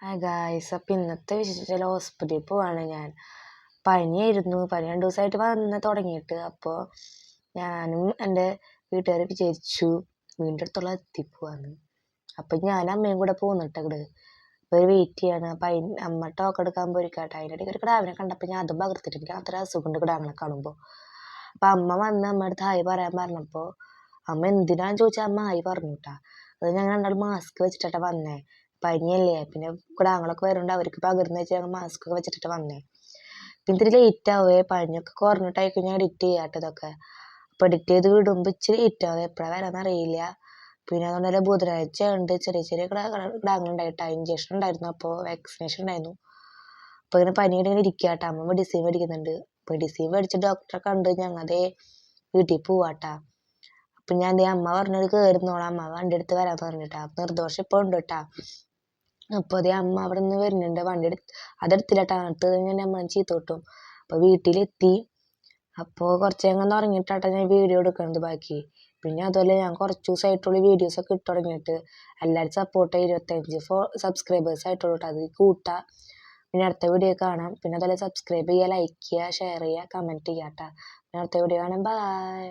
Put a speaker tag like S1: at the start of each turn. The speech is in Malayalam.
S1: ഹായ് ഗായ്സ്, അപ്പം ഇന്നത്തെ വിശേഷം ഹോസ്പിറ്റലിൽ പോവാണ് ഞാൻ. പനിയായിരുന്നു. പനി 2 ദിവസമായിട്ട് വന്ന് തുടങ്ങിയിട്ട്. അപ്പോൾ ഞാനും എൻ്റെ വീട്ടുകാർ വിചാരിച്ചു വീടിൻ്റെ അടുത്തുള്ള എത്തിപ്പോവാന്ന്. അപ്പം ഞാൻ അമ്മയും കൂടെ പോന്നിട്ട് അങ്ങട്. അപ്പോൾ വെയിറ്റ് ചെയ്യാണ്. അപ്പം അമ്മ ടോക്ക് എടുക്കാൻ പോയിരിക്കട്ടെ. അതിൻ്റെ ഇടയ്ക്ക് ഒരു കിടാവിനെ കണ്ടപ്പോൾ ഞാൻ അതും പകർത്തിട്ട് എനിക്ക് അത്ര അസുഖമുണ്ട് കിടാവിനെ കാണുമ്പോൾ. അപ്പം അമ്മ വന്ന് അമ്മയുടെ അടുത്ത് ഹായ് പറയാൻ പറഞ്ഞപ്പോൾ അമ്മ എന്തിനാന്ന് ചോദിച്ചാൽ അമ്മ ഹായ് പറഞ്ഞു കേട്ടാ. അത് ഞങ്ങൾ രണ്ടാളും മാസ്ക് വെച്ചിട്ടാ വന്നേ. പനിയല്ലേ, പിന്നെ കിടാങ്ങളൊക്കെ വരുന്നുണ്ട്, അവർക്ക് പകർന്ന് വെച്ച് ഞങ്ങൾ മാസ്ക് ഒക്കെ വെച്ചിട്ട് വന്നേ. പിന്നെ ഇത്തിരി ലേറ്റ് ആവേ, പനിയൊക്കെ കുറഞ്ഞിട്ടായി കഴിഞ്ഞാൽ എഡിറ്റ് ചെയ്യാട്ടോ ഇതൊക്കെ. അപ്പോൾ എഡിറ്റ് ചെയ്ത് വിടുമ്പോൾ ഇച്ചിരി ലേറ്റ് ആവേ, എപ്പോഴാണ് വരാമെന്ന് അറിയില്ല. പിന്നെ അതുകൊണ്ടല്ലേ ബുധനാഴ്ച ഉണ്ട് ചെറിയ ചെറിയ കിടാങ്ങളുണ്ടായിട്ടാ. ഇഞ്ചക്ഷൻ ഉണ്ടായിരുന്നു, അപ്പോൾ വാക്സിനേഷൻ ഉണ്ടായിരുന്നു. അപ്പോൾ ഇങ്ങനെ പനിയുടെ ഇങ്ങനെ ഇരിക്കാട്ടാ. അമ്മ മെഡിസിൻ മേടിക്കുന്നുണ്ട്. മെഡിസിൻ മേടിച്ച് ഡോക്ടറെ കണ്ട് ഞങ്ങളതേ വീട്ടിൽ പോവാട്ടാ. അപ്പം ഞാൻ അമ്മ പറഞ്ഞത് കയറുന്നോളാം, അമ്മ വണ്ടി എടുത്ത് വരാൻ പറഞ്ഞിട്ടാ. നിർദോഷം ഇപ്പോൾ ഉണ്ട് കേട്ടാ. അപ്പോൾ അതേ അമ്മ അവിടെ നിന്ന് വരുന്നുണ്ട്. വണ്ടി അതെടുത്തില്ലാട്ടാ, അടുത്ത് ഞാൻ അമ്മ ചീത്ത കിട്ടും. അപ്പോൾ വീട്ടിലെത്തി. അപ്പോൾ കുറച്ച് ഞങ്ങൾ ഉറങ്ങിയിട്ടാട്ടാ ഞാൻ വീഡിയോ എടുക്കുന്നത് ബാക്കി. പിന്നെ അതുപോലെ ഞാൻ കുറച്ച് ദിവസമായിട്ടുള്ള വീഡിയോസൊക്കെ ഇട്ട് തുടങ്ങിയിട്ട്. എല്ലാവരും സപ്പോർട്ട് 25 സബ്സ്ക്രൈബേഴ്സ് ആയിട്ടുള്ളൂ കേട്ടോ. അത് കൂട്ടാം. പിന്നെ അടുത്ത വീഡിയോ കാണാം. പിന്നെ അതുപോലെ സബ്സ്ക്രൈബ് ചെയ്യുക, ലൈക്ക് ചെയ്യുക, ഷെയർ ചെയ്യുക, കമൻറ്റ് ചെയ്യാം കേട്ടോ. പിന്നെ അടുത്ത വീഡിയോ കാണാം. ബൈ.